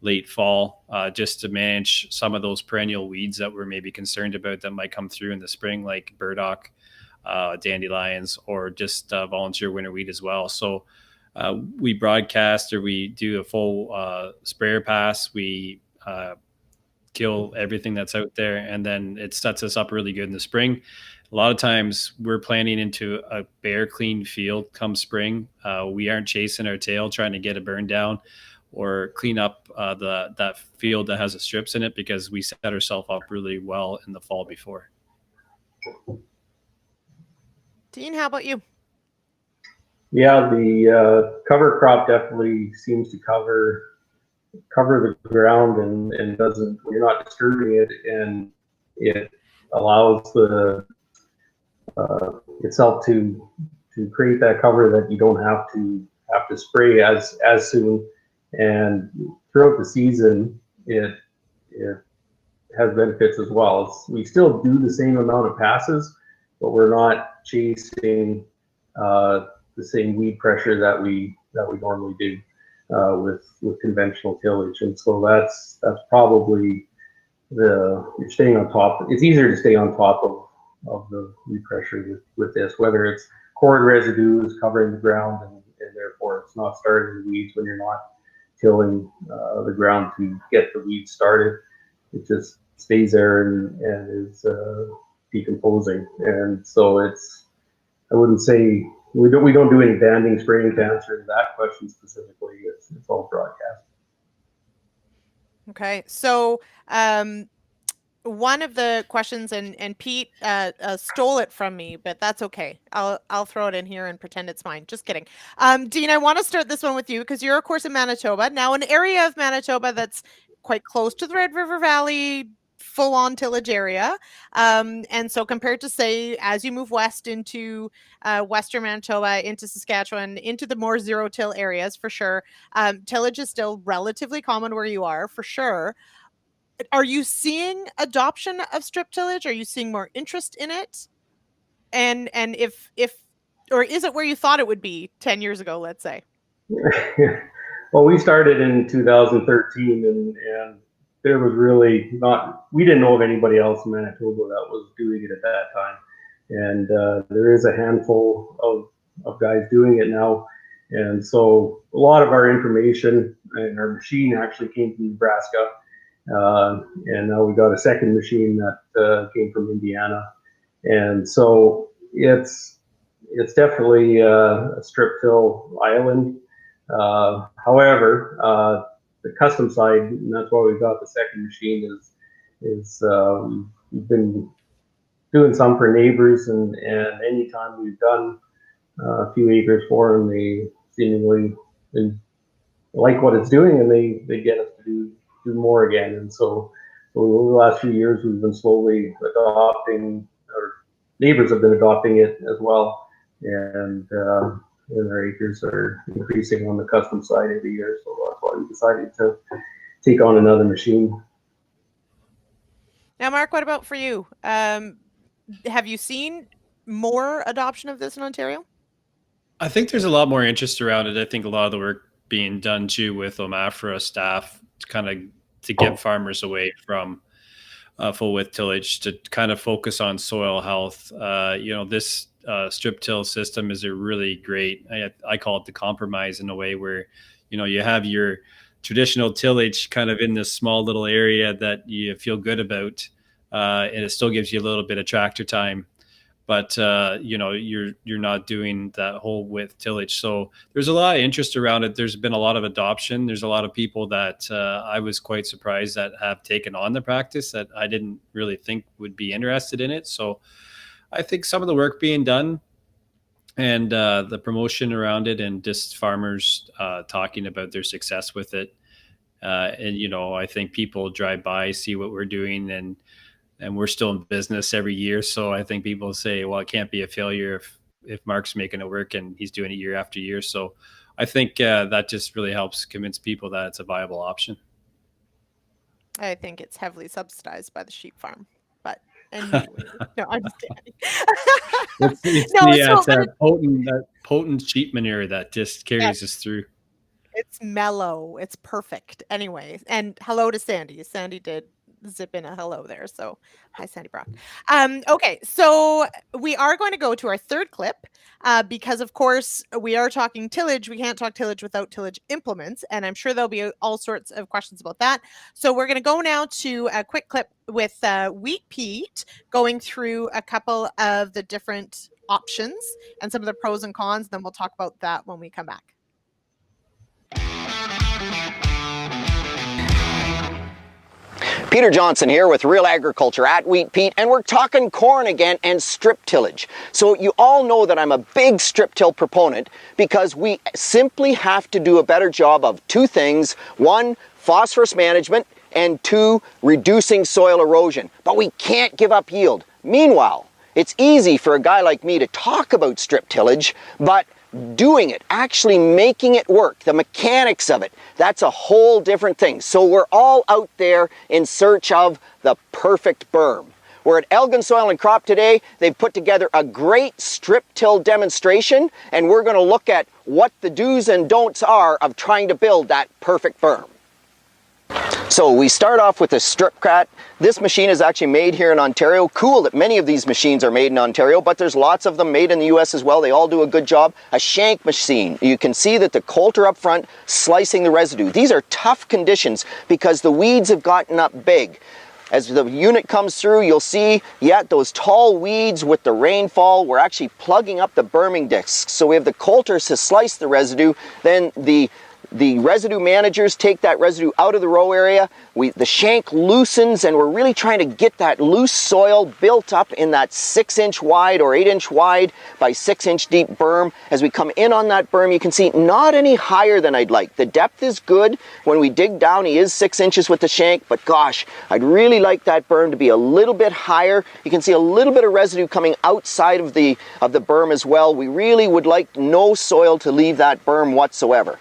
B: late fall, just to manage some of those perennial weeds that we're maybe concerned about that might come through in the spring, like burdock, dandelions, or just volunteer winter wheat as well. So we broadcast, or we do a full sprayer pass. We kill everything that's out there, and then it sets us up really good in the spring. A lot of times we're planting into a bare clean field come spring. We aren't chasing our tail trying to get a burn down or clean up that field that has the strips in it, because we set ourselves up really well in the fall before.
A: Dean, how about you?
C: Yeah, the cover crop definitely seems to cover the ground and doesn't, you're not disturbing it, and it allows the itself to create that cover that you don't have to spray as soon. And throughout the season, it has benefits as well. We still do the same amount of passes, but we're not chasing the same weed pressure that we normally do with conventional tillage. And so that's probably you're staying on top. It's easier to stay on top of the weed pressure with this, whether it's cord residues covering the ground and therefore it's not starting the weeds when you're not tilling the ground to get the weeds started. It just stays there and is decomposing. And so I wouldn't say, we don't do any banding, spraying to answer that question specifically. It's all broadcast.
A: Okay, so one of the questions, and Pete stole it from me, but that's okay. I'll throw it in here and pretend it's mine. Just kidding. Dean, I want to start this one with you because you're, of course, in Manitoba. Now, an area of Manitoba that's quite close to the Red River Valley, full-on tillage area. And so compared to, say, as you move west into western Manitoba, into Saskatchewan, into the more zero-till areas, for sure, tillage is still relatively common where you are, for sure. Are you seeing adoption of strip tillage? Are you seeing more interest in it? And if or is it where you thought it would be 10 years ago, let's say?
C: Well, we started in 2013, and there was really not, we didn't know of anybody else in Manitoba that was doing it at that time. And there is a handful of guys doing it now. And so a lot of our information and our machine actually came from Nebraska. And now we got a second machine that came from Indiana. And so it's definitely a strip till island. However, the custom side, and that's why we got the second machine, is we've been doing some for neighbors, and anytime we've done a few acres for them, they seemingly like what it's doing, and they get us to do more again. And so over the last few years, we've been slowly adopting, or neighbors have been adopting it as well, and our acres are increasing on the custom side every year. So that's why we decided to take on another machine.
A: Now, Mark, what about for you? Have you seen more adoption of this in Ontario?
B: I think there's a lot more interest around it. I think a lot of the work being done too with OMAFRA staff to get farmers away from full width tillage, to kind of focus on soil health. This strip till system is a really great, I call it the compromise, in a way where, you have your traditional tillage kind of in this small little area that you feel good about, and it still gives you a little bit of tractor time, but you're not doing that whole width tillage. So there's a lot of interest around it. There's been a lot of adoption. There's a lot of people that I was quite surprised that have taken on the practice that I didn't really think would be interested in it. So I think some of the work being done and the promotion around it, and just farmers talking about their success with it. And I think people drive by, see what we're doing, and we're still in business every year. So I think people say, well, it can't be a failure if Mark's making it work and he's doing it year after year. So I think that just really helps convince people that it's a viable option. I
A: think it's heavily subsidized by the sheep farm, but anyway, no, I'm just kidding.
B: It's that potent sheep manure that just carries us through.
A: It's mellow. It's perfect. Anyway, and hello to Sandy. Sandy did zip in a hello there. So hi, Sandy Brock. Okay, so we are going to go to our third clip because, of course, we are talking tillage. We can't talk tillage without tillage implements, and I'm sure there'll be all sorts of questions about that. So we're going to go now to a quick clip with Wheat Pete going through a couple of the different options and some of the pros and cons. Then we'll talk about that when we come back.
F: Peter Johnson here with Real Agriculture at Wheat Pete, and we're talking corn again and strip tillage. So you all know that I'm a big strip till proponent because we simply have to do a better job of two things. One, phosphorus management, and two, reducing soil erosion. But we can't give up yield. Meanwhile, it's easy for a guy like me to talk about strip tillage, but doing it, actually making it work, the mechanics of it, that's a whole different thing. So we're all out there in search of the perfect berm. We're at Elgin Soil and Crop today. They've put together a great strip till demonstration, and we're going to look at what the do's and don'ts are of trying to build that perfect berm. So we start off with a strip cat. This machine is actually made here in Ontario. Cool that many of these machines are made in Ontario, but there's lots of them made in the US as well. They all do a good job. A shank machine. You can see that the coulter up front slicing the residue. These are tough conditions because the weeds have gotten up big. As the unit comes through, you'll see, those tall weeds with the rainfall, we're actually plugging up the berming discs. So we have the coulter to slice the residue, then the the residue managers take that residue out of the row area. The shank loosens, and we're really trying to get that loose soil built up in that 6-inch wide or 8-inch wide by 6-inch deep berm. As we come in on that berm, you can see not any higher than I'd like. The depth is good. When we dig down, he is 6 inches with the shank, but gosh, I'd really like that berm to be a little bit higher. You can see a little bit of residue coming outside of the berm as well. We really would like no soil to leave that berm whatsoever.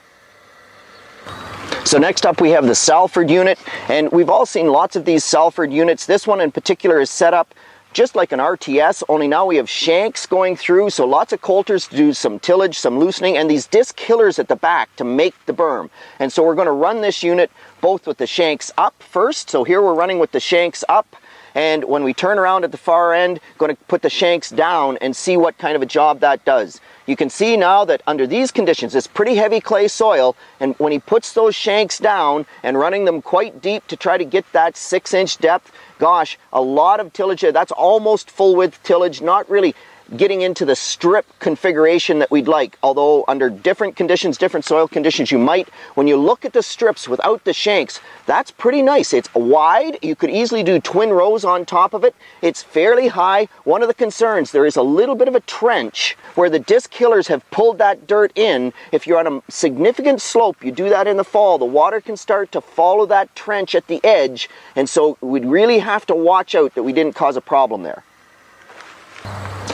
F: So next up we have the Salford unit, and we've all seen lots of these Salford units. This one in particular is set up just like an RTS, only now we have shanks going through, so lots of coulters to do some tillage, some loosening, and these disc killers at the back to make the berm. And so we're going to run this unit both with the shanks up first. So here we're running with the shanks up, and when we turn around at the far end, going to put the shanks down and see what kind of a job that does. You can see now that under these conditions, it's pretty heavy clay soil, and when he puts those shanks down and running them quite deep to try to get that 6-inch depth, gosh, a lot of tillage there. That's almost full width tillage, not really getting into the strip configuration that we'd like, although under different conditions, different soil conditions, you might. When you look at the strips without the shanks, that's pretty nice. It's wide. You could easily do twin rows on top of it. It's fairly high. One of the concerns, there is a little bit of a trench where the disc killers have pulled that dirt in. If you're on a significant slope, you do that in the fall, the water can start to follow that trench at the edge, and so we'd really have to watch out that we didn't cause a problem there.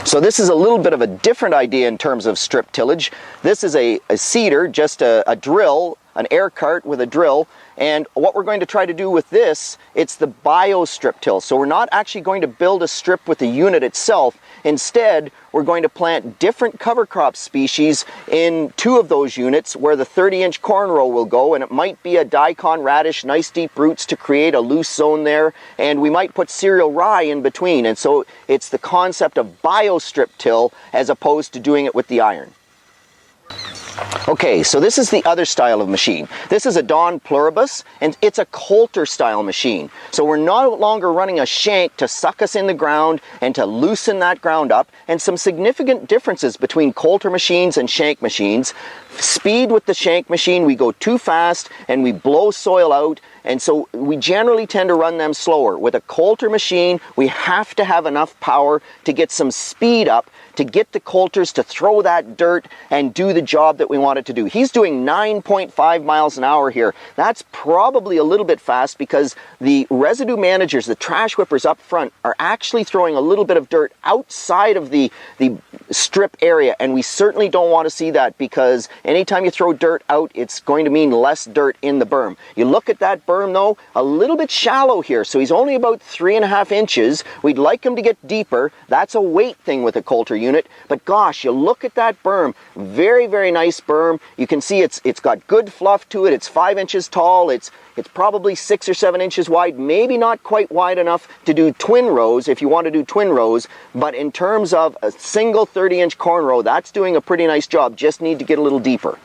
F: So this is a little bit of a different idea in terms of strip tillage. This is a seeder, just a drill, an air cart with a drill, and what we're going to try to do with this, it's the bio strip till. So we're not actually going to build a strip with the unit itself. Instead, we're going to plant different cover crop species in 2 of those units where the 30-inch corn row will go, and it might be a daikon radish, nice deep roots to create a loose zone there, and we might put cereal rye in between. And so it's the concept of bio strip till as opposed to doing it with the iron. Okay, so this is the other style of machine. This is a Dawn Pluribus, and it's a coulter style machine. So we're no longer running a shank to suck us in the ground and to loosen that ground up, and some significant differences between coulter machines and shank machines. Speed with the shank machine, we go too fast and we blow soil out, and so we generally tend to run them slower. With a coulter machine, we have to have enough power to get some speed up to get the coulters to throw that dirt and do the job that we want it to do. He's doing 9.5 miles an hour here. That's probably a little bit fast because the residue managers, the trash whippers up front, are actually throwing a little bit of dirt outside of the strip area, and we certainly don't want to see that, because anytime you throw dirt out, it's going to mean less dirt in the berm. You look at that berm though, a little bit shallow here, so he's only about 3.5 inches. We'd like him to get deeper. That's a weight thing with a coulter unit, but gosh, you look at that berm, very, very nice berm. You can see it's got good fluff to it. It's 5 inches tall. It's probably 6 or 7 inches wide, maybe not quite wide enough to do twin rows if you want to do twin rows, but in terms of a single 30-inch corn row, that's doing a pretty nice job. Just need to get a little deeper.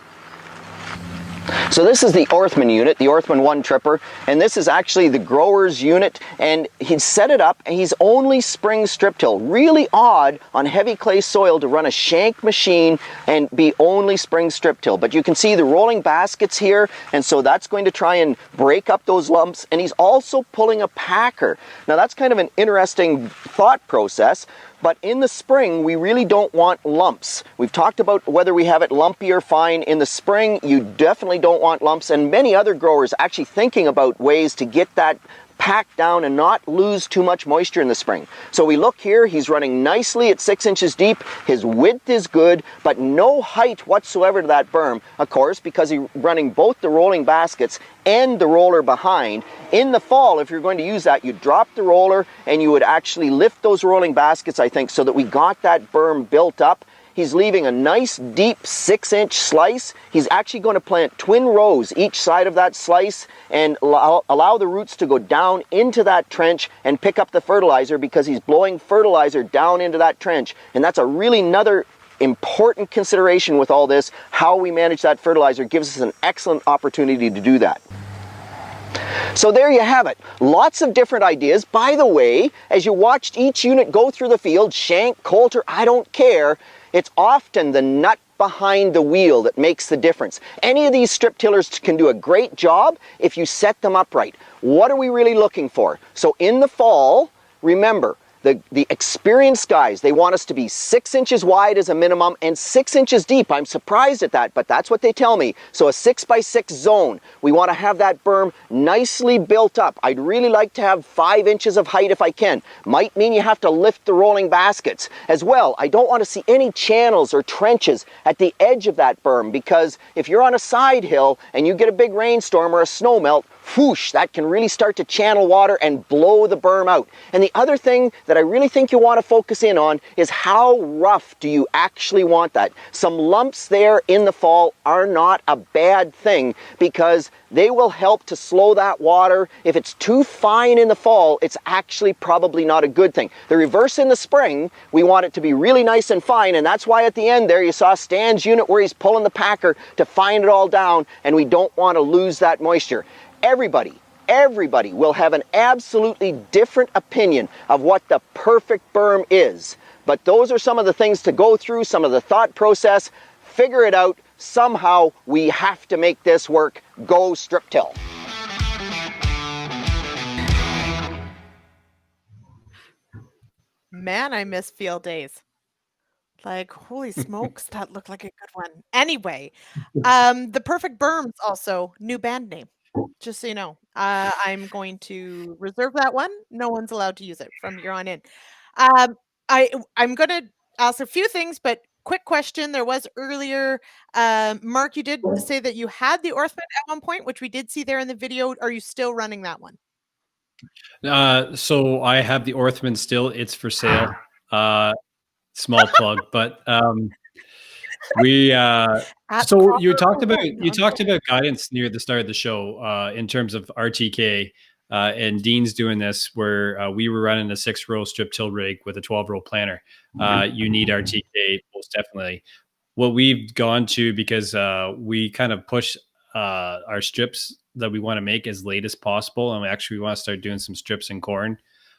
F: So this is the Orthman unit, the Orthman 1 tripper, and this is actually the grower's unit, and he's set it up and he's only spring strip till. Really odd on heavy clay soil to run a shank machine and be only spring strip till, but you can see the rolling baskets here, and so that's going to try and break up those lumps, and he's also pulling a packer. Now that's kind of an interesting thought process. But in the spring, we really don't want lumps. We've talked about whether we have it lumpy or fine. In the spring, you definitely don't want lumps, and many other growers actually thinking about ways to get that packed down and not lose too much moisture in the spring. So we look here, he's running nicely at 6 inches deep. His width is good, but no height whatsoever to that berm, of course, because he's running both the rolling baskets and the roller behind. In the fall, if you're going to use that, you drop the roller and you would actually lift those rolling baskets, I think, so that we got that berm built up. He's leaving a nice deep 6-inch slice. He's actually going to plant twin rows each side of that slice and allow the roots to go down into that trench and pick up the fertilizer, because he's blowing fertilizer down into that trench. And that's a really another important consideration with all this. How we manage that fertilizer gives us an excellent opportunity to do that. So there you have it. Lots of different ideas. By the way, as you watched each unit go through the field, shank, coulter, I don't care, it's often the nut behind the wheel that makes the difference. Any of these strip tillers can do a great job if you set them up right. What are we really looking for? So in the fall, remember, the experienced guys, they want us to be 6 inches wide as a minimum and 6 inches deep. I'm surprised at that, but that's what they tell me. So a 6 by 6 zone. We want to have that berm nicely built up. I'd really like to have 5 inches of height if I can. Might mean you have to lift the rolling baskets. As well, I don't want to see any channels or trenches at the edge of that berm, because if you're on a side hill and you get a big rainstorm or a snow melt, whoosh, that can really start to channel water and blow the berm out. And the other thing that I really think you want to focus in on is how rough do you actually want that. Some lumps there in the fall are not a bad thing, because they will help to slow that water. If it's too fine in the fall, it's actually probably not a good thing. The reverse in the spring, we want it to be really nice and fine, and that's why at the end there you saw Stan's unit where he's pulling the packer to fine it all down, and we don't want to lose that moisture. Everybody will have an absolutely different opinion of what the perfect berm is. But those are some of the things to go through, some of the thought process. Figure it out. Somehow we have to make this work. Go strip till.
A: Man, I miss field days. Like, holy smokes, that looked like a good one. Anyway, the perfect berms also new band name. Just so you know, I'm going to reserve that one. No one's allowed to use it from here on in. I'm going to ask a few things, but quick question. There was earlier, Mark, you did say that you had the Orthman at one point, which we did see there in the video. Are you still running that one?
B: So I have the Orthman still. It's for sale. Small plug, but we so you talked about guidance near the start of the show in terms of RTK, and Dean's doing this where we were running a 6-row strip till rig with a 12-row planter. You need RTK most definitely. What we've gone to, because we kind of push our strips that we want to make as late as possible, and we actually want to start doing some strips in corn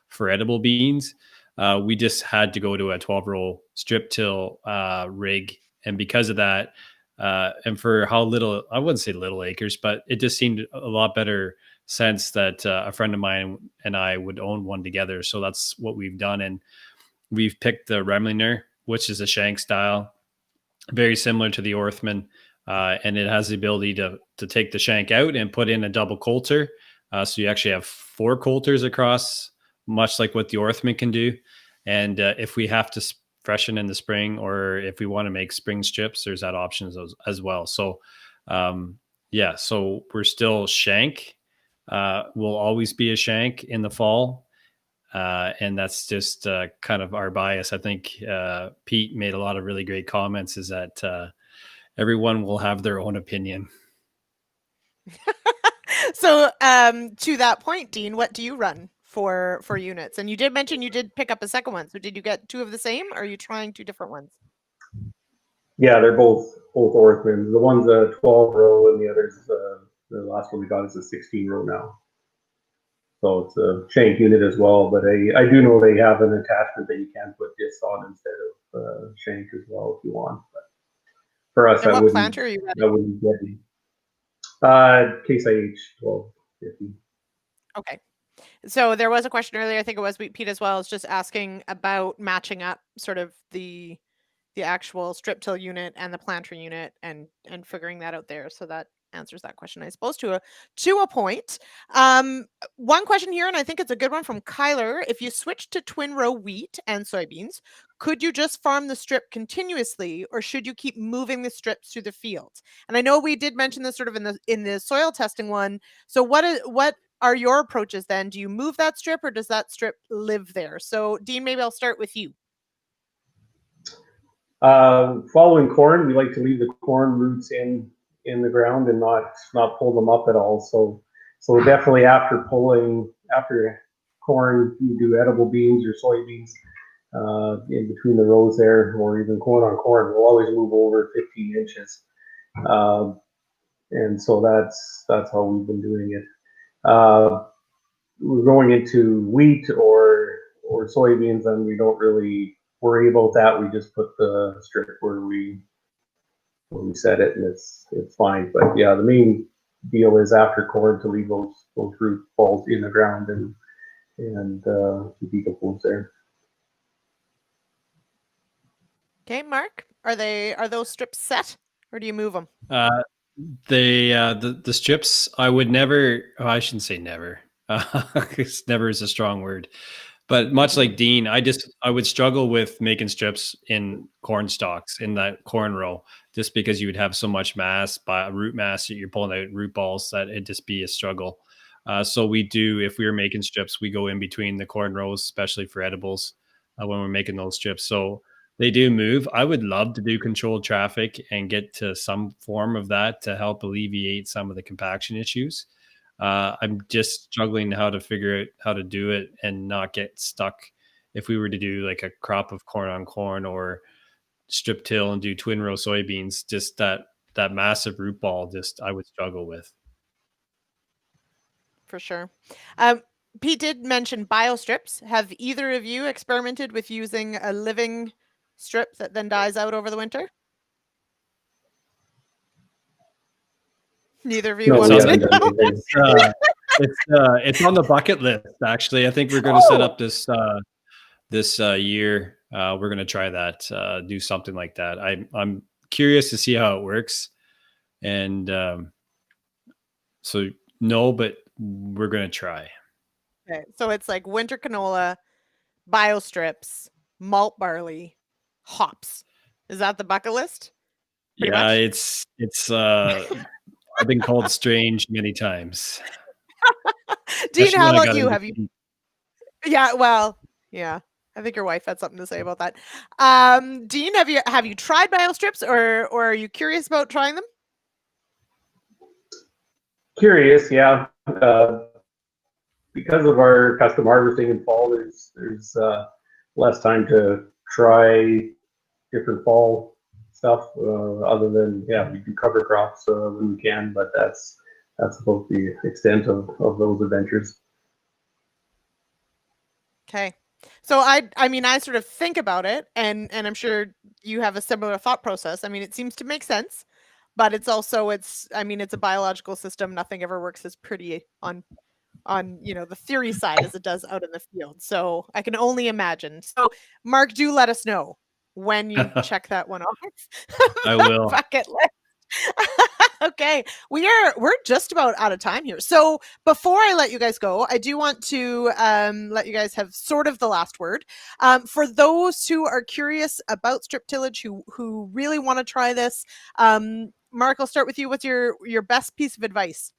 B: for edible beans. We just had to go to a 12-row strip till rig. And because of that, and for how little, I wouldn't say little acres, but it just seemed a lot better sense that a friend of mine and I would own one together. So that's what we've done. And we've picked the Remliner, which is a shank style, very similar to the Orthman. And it has the ability to take the shank out and put in a double coulter. So you actually have 4 coulters across, much like what the Orthman can do. And if we have to freshen in the spring, or if we want to make spring strips, there's that option as well. So so we're still shank. Will always be a shank in the fall. And that's just kind of our bias. I think Pete made a lot of really great comments, is that everyone will have their own opinion.
A: So to that point, Dean, what do you run for units? And you did mention you did pick up a second one. So did you get 2 of the same, or are you trying 2 different ones?
C: Yeah, they're both Orthmans. The one's a 12-row and the other's the last one we got is a 16-row now. So it's a shank unit as well, but I do know they have an attachment that you can put discs on instead of shank as well if you want. But for us,
A: and what planter are you running?
C: I wouldn't get me. Case IH 1250.
A: Okay. So there was a question earlier, I think it was Pete as well, is just asking about matching up sort of the actual strip till unit and the planter unit and figuring that out there. So that answers that question, I suppose, to a point. One question here, and I think it's a good one from Kyler. If you switch to twin row wheat and soybeans, could you just farm the strip continuously, or should you keep moving the strips through the fields? And I know we did mention this sort of in the soil testing one. So what are your approaches then? Do you move that strip, or does that strip live there? So Dean, maybe I'll start with you.
C: Following corn, we like to leave the corn roots in the ground and not pull them up at all. So definitely after corn, you do edible beans or soybeans in between the rows there, or even corn on corn. We'll always move over 15 inches, and so that's how we've been doing it. We're going into wheat or soybeans, and we don't really worry about that. We just put the strip where we we set it, and it's fine. But yeah, the main deal is after corn to leave those root balls in the ground and to decompose there.
A: Okay, Mark, are those strips set, or do you move them?
B: The strips, I would never. Oh, I shouldn't say never. 'Cause never is a strong word. But much like Dean, I would struggle with making strips in corn stalks in that corn row, just because you would have so much mass, root mass that you're pulling out root balls, that it'd just be a struggle. So we do, if we were making strips, we go in between the corn rows, especially for edibles, when we're making those strips. So they do move. I would love to do controlled traffic and get to some form of that to help alleviate some of the compaction issues. I'm just struggling how to figure out how to do it and not get stuck. If we were to do like a crop of corn on corn or strip till and do twin row soybeans, just that massive root ball, just I would struggle with.
A: For sure. Pete did mention biostrips. Have either of you experimented with using a living strip that then dies out over the winter? Neither of you
C: No,
A: want
C: we
A: to.
C: haven't done anything.
B: It's on the bucket list, actually. I think we're going to set up this year. We're going to try that, do something like that. I'm curious to see how it works, and so no, but we're going to try.
A: Okay, so it's like winter canola, biostrips, malt barley, hops. Is that the bucket list? Pretty
B: Yeah,
A: much?
B: it's I've been called strange many times.
A: Dean,
B: Especially
A: how
B: when I
A: about
B: got
A: you?
B: into
A: Have you?
B: tea.
A: Yeah, well, yeah. I think your wife had something to say about that. Dean, have you tried biostrips, or are you curious about trying them?
C: Curious, yeah. Because of our custom harvesting in fall, there's less time to try different fall stuff. Other than we do cover crops when we can, but that's about the extent of those adventures.
A: Okay. So I mean, I sort of think about it, and I'm sure you have a similar thought process. I mean, it seems to make sense, but it's also it's a biological system. Nothing ever works as pretty on the theory side as it does out in the field. So I can only imagine. So Mark, do let us know when you check that one off.
B: I will.
A: Bucket list. Okay, we're just about out of time here. So before I let you guys go, I do want to let you guys have sort of the last word. For those who are curious about strip tillage, who really want to try this, Mark, I'll start with you. What's your best piece of advice?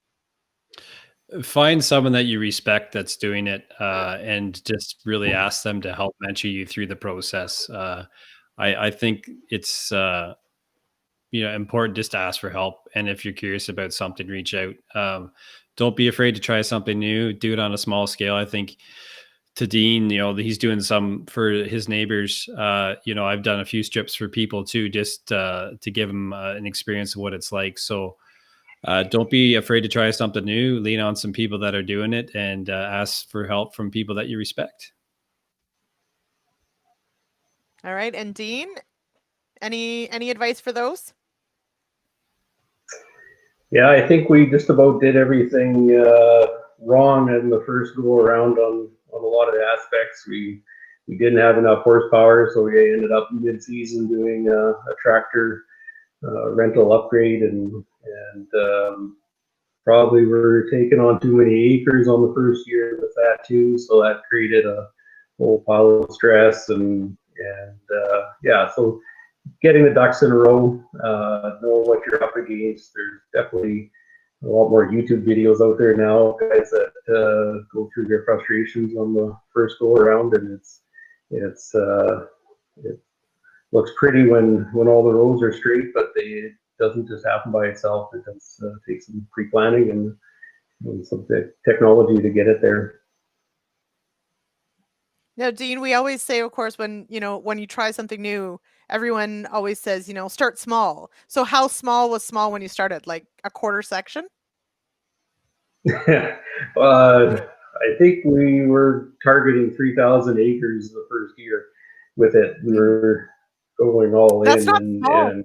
B: Find someone that you respect that's doing it, and just really ask them to help mentor you through the process. I think it's important just to ask for help, and if you're curious about something, reach out. Don't be afraid to try something new. Do it on a small scale. I think to Dean, he's doing some for his neighbors. I've done a few strips for people too, just to give them an experience of what it's like. So don't be afraid to try something new. Lean on some people that are doing it, and ask for help from people that you respect.
A: All right, and Dean, any advice for those?
C: Yeah, I think we just about did everything wrong in the first go around on a lot of the aspects. We didn't have enough horsepower, so we ended up mid-season doing a tractor rental upgrade, and probably we're taking on too many acres on the first year with that too, so that created a whole pile of stress and so getting the ducks in a row, know what you're up against. There's definitely a lot more YouTube videos out there now, guys that go through their frustrations on the first go around, and it looks pretty when all the rows are straight, but it doesn't just happen by itself. It does take some pre-planning and some technology to get it there.
A: Now, Dean, we always say, of course, when you try something new, everyone always says, start small. So how small was small when you started? Like a quarter section?
C: I think we were targeting 3,000 acres the first year with it. We were going all
A: That's
C: in,
A: not small.
C: and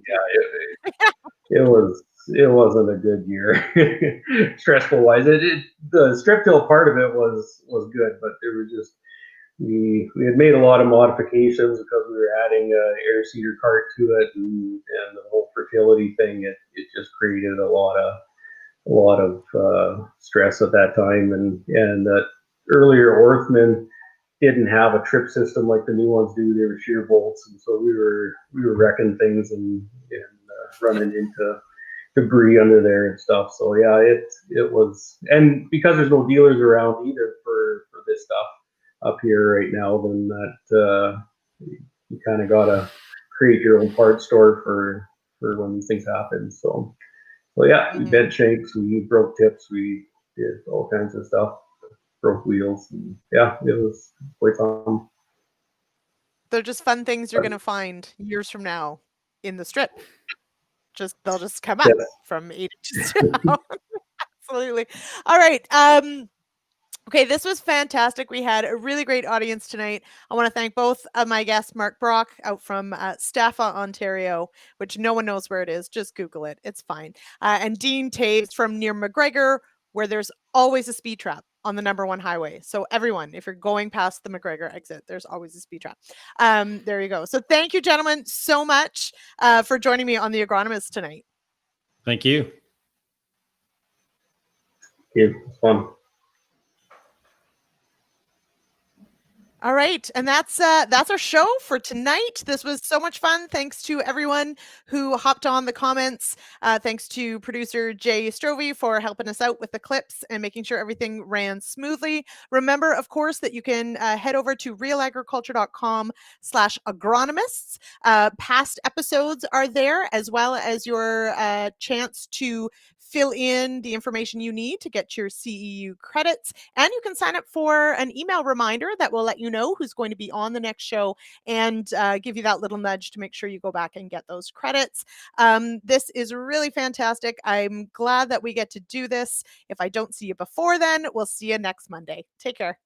C: it wasn't a good year, stressful wise. The strip till part of it was good, but there were just we had made a lot of modifications because we were adding a air seeder cart to it, and the whole fertility thing. It just created a lot of stress at that time, and earlier Orthman didn't have a trip system like the new ones do. They were shear bolts, and so we were wrecking things and running into debris under there and stuff. So yeah, it was, and because there's no dealers around either for this stuff up here right now, then that you kind of gotta create your own parts store for when these things happen. So yeah, we bent shanks, we broke tips, we did all kinds of stuff, broke wheels, and yeah, it was quite fun.
A: They're just fun things you're going to find years from now in the strip. They'll just come up
C: Yes.
A: from 8 inches down. Absolutely. All right. Okay, this was fantastic. We had a really great audience tonight. I want to thank both of my guests, Mark Brock out from Staffa, Ontario, which no one knows where it is. Just Google it. It's fine. And Dean Toews from near McGregor, where there's always a speed trap on the #1 highway. So everyone, if you're going past the McGregor exit, there's always a speed trap. There you go. So thank you, gentlemen, so much for joining me on the Agronomists tonight.
B: Thank you.
C: It was fun.
A: All right, and that's our show for tonight. This was so much fun. Thanks to everyone who hopped on the comments. Thanks to producer Jay Strovi for helping us out with the clips and making sure everything ran smoothly. Remember, of course, that you can head over to realagriculture.com/agronomists. Past episodes are there, as well as your chance to fill in the information you need to get your CEU credits. And you can sign up for an email reminder that will let you know who's going to be on the next show and give you that little nudge to make sure you go back and get those credits. This is really fantastic. I'm glad that we get to do this. If I don't see you before then, we'll see you next Monday. Take care.